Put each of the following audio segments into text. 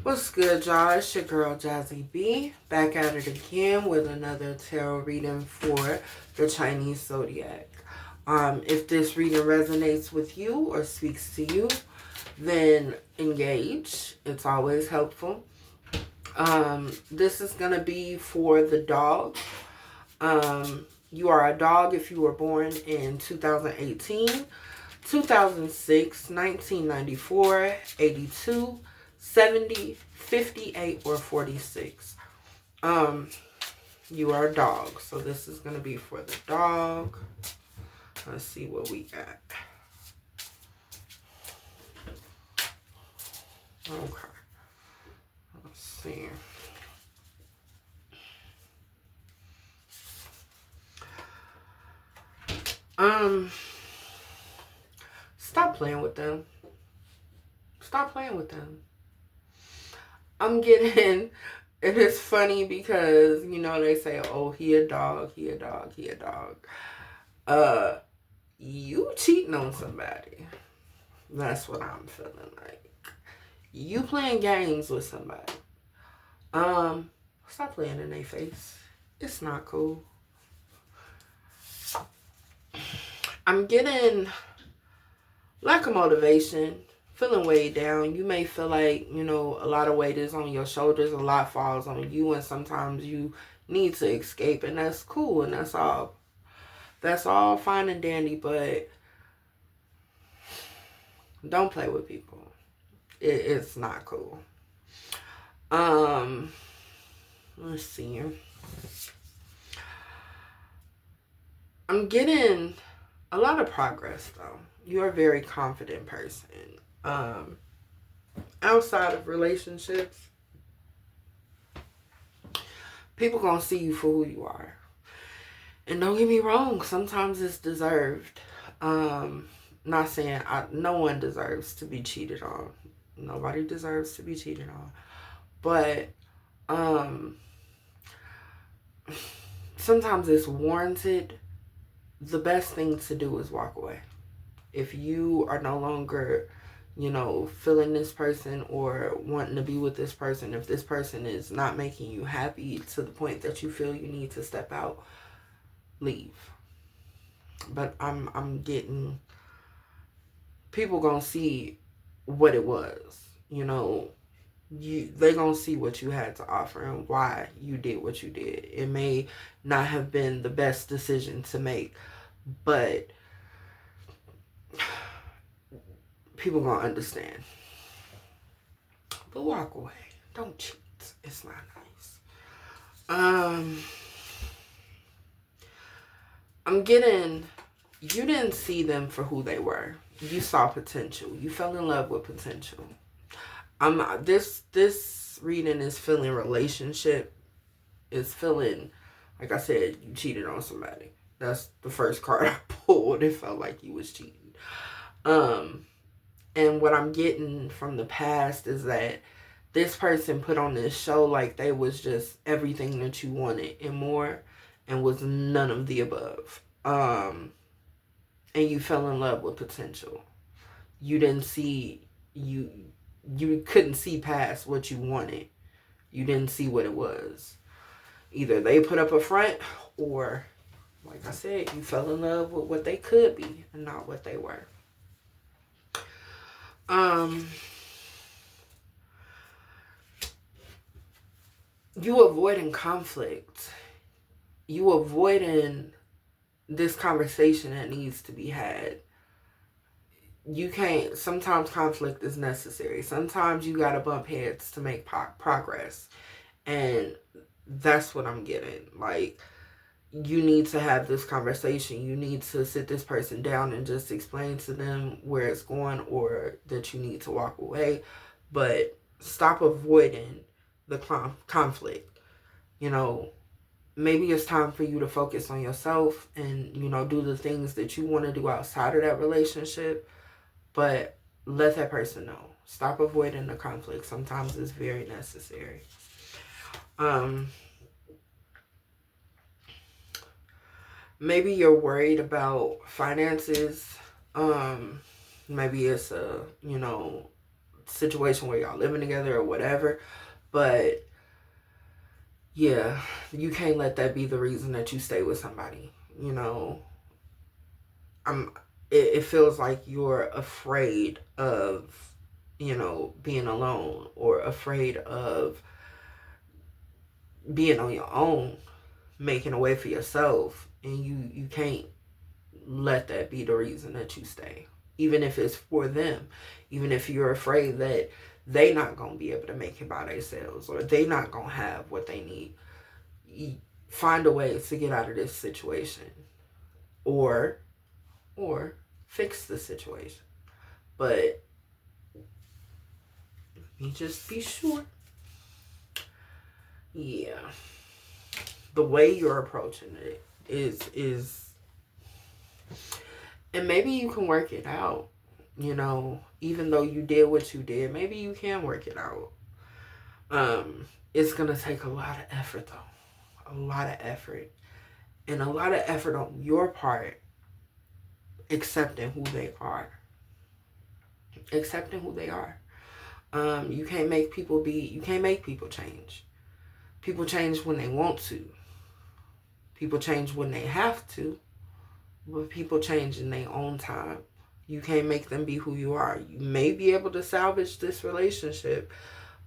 What's good, y'all? It's your girl Jazzy B, back at it again with another tarot reading for the Chinese zodiac. If this reading resonates with you or speaks to you, then engage. It's always helpful. This is gonna be for the dog. You are a dog if you were born in 2018, 2006, 1994, 82, 70, 58, or 46. You are a dog. So this is going to be for the dog. Let's see what we got. Okay. Let's see. Stop playing with them. Stop playing with them. I'm getting, and it's funny because, you know, they say, oh, he a dog, he a dog, he a dog. You cheating on somebody. That's what I'm feeling like. You playing games with somebody. Stop playing in their face. It's not cool. I'm getting lack of motivation, feeling weighed down. You may feel like, you know, a lot of weight is on your shoulders, a lot falls on you, and sometimes you need to escape, and that's cool, and that's all fine and dandy, but don't play with people. It's not cool. Let's see. I'm getting a lot of progress, though. You're a very confident person. Outside of relationships, people gonna see you for who you are. And don't get me wrong, sometimes it's deserved. Not saying no one deserves to be cheated on. Nobody deserves to be cheated on. But sometimes it's warranted. The best thing to do is walk away. If you are no longer, you know, feeling this person or wanting to be with this person, if this person is not making you happy to the point that you feel you need to step out, leave. But I'm getting people gonna see what it was. You know, they gonna see what you had to offer and why you did what you did. It may not have been the best decision to make, but people gonna understand. But walk away. Don't cheat. It's not nice. I'm getting, you didn't see them for who they were. You saw potential. You fell in love with potential. This reading is feeling relationship. Is feeling, like I said, you cheated on somebody. That's the first card I pulled. It felt like you was cheating. And what I'm getting from the past is that this person put on this show like they was just everything that you wanted and more, and was none of the above. And you fell in love with potential. You didn't see, you couldn't see past what you wanted. You didn't see what it was. Either they put up a front, or, like I said, you fell in love with what they could be and not what they were. You avoiding conflict. You avoiding this conversation that needs to be had. You can't, sometimes conflict is necessary. Sometimes you gotta bump heads to make progress. And that's what I'm getting. Like, you need to have this conversation. You need to sit this person down and just explain to them where it's going, or that you need to walk away. But stop avoiding the conflict. You know, maybe it's time for you to focus on yourself and, you know, do the things that you want to do outside of that relationship. But let that person know. Stop avoiding the conflict. Sometimes it's very necessary. Maybe you're worried about finances. Maybe it's a, you know, situation where y'all living together or whatever. But yeah, you can't let that be the reason that you stay with somebody. You know, it feels like you're afraid of, you know, being alone, or afraid of being on your own, making a way for yourself, and you can't let that be the reason that you stay, even if it's for them, even if you're afraid that they not gonna be able to make it by themselves, or they not gonna have what they need. You find a way to get out of this situation, or fix the situation. But you just be sure, yeah, the way you're approaching it is and maybe you can work it out. You know, even though you did what you did, maybe you can work it out. It's gonna take a lot of effort though. A lot of effort. And a lot of effort on your part, accepting who they are. Accepting who they are. You can't make people change. People change when they want to. People change when they have to. But people change in their own time. You can't make them be who you are. You may be able to salvage this relationship,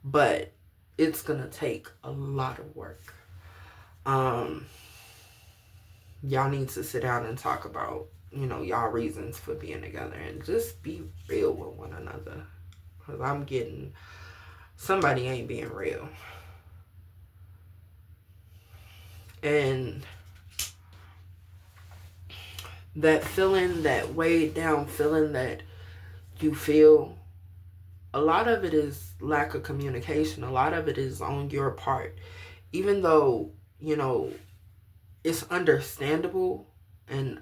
but it's going to take a lot of work. Y'all need to sit down and talk about, you know, y'all reasons for being together, and just be real with one another. Because I'm getting, somebody ain't being real. And that feeling, that weighed down feeling that you feel, a lot of it is lack of communication. A lot of it is on your part. Even though, you know, it's understandable, and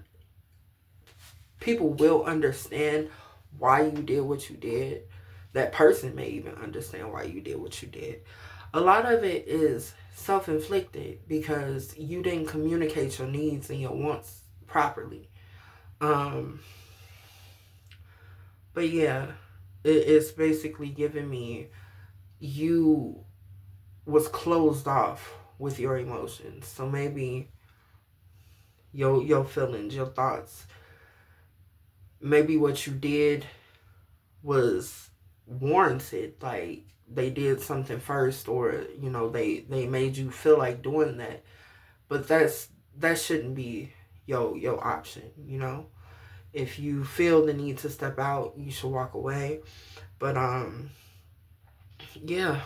people will understand why you did what you did. That person may even understand why you did what you did. A lot of it is self-inflicted because you didn't communicate your needs and your wants properly. But yeah, it's basically giving me, you was closed off with your emotions. So maybe your feelings, your thoughts, maybe what you did was warranted. Like, they did something first, or, you know, they made you feel like doing that. But that shouldn't be your option, you know. If you feel the need to step out, you should walk away. But yeah,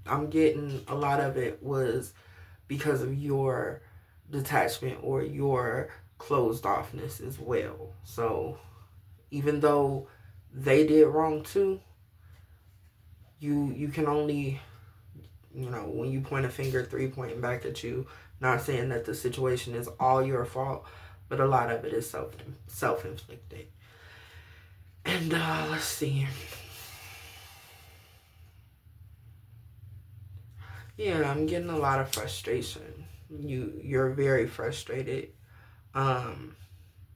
I'm getting a lot of it was because of your detachment or your closed offness as well. So even though they did wrong too, you can only, you know, when you point a finger, three pointing back at you. Not saying that the situation is all your fault, but a lot of it is self-inflicted. And let's see. Yeah, I'm getting a lot of frustration. You're very frustrated.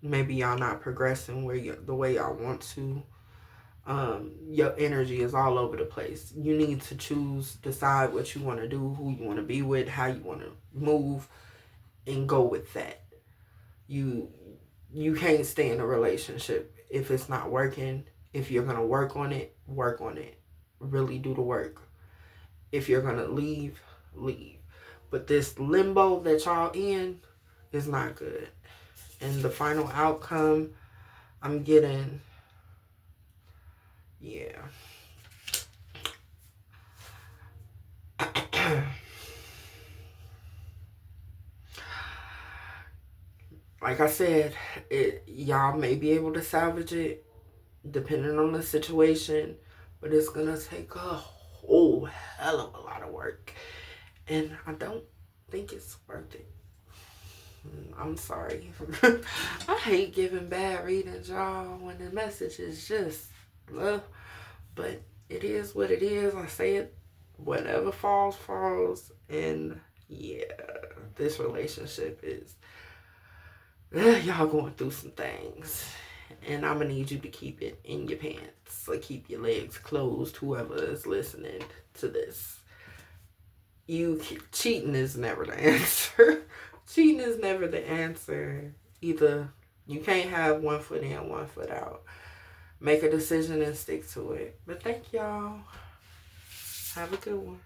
Maybe y'all not progressing the way y'all want to. Your energy is all over the place. You need to decide what you want to do, who you want to be with, how you want to move, and go with that. You can't stay in a relationship if it's not working. If you're going to work on it. Really do the work. If you're going to leave. But this limbo that y'all in is not good. And the final outcome, I'm getting, yeah. Like I said, y'all may be able to salvage it depending on the situation, but it's gonna take a whole hell of a lot of work, and I don't think it's worth it. I'm sorry. I hate giving bad readings, y'all, when the message is just love, but it is what it is. I say it, whatever falls, and yeah, this relationship is, y'all going through some things, and I'm gonna need you to keep it in your pants. Like, keep your legs closed, whoever is listening to this. Cheating is never the answer. Cheating is never the answer. Either you can't have one foot in, one foot out. Make a decision and stick to it. But thank y'all. Have a good one.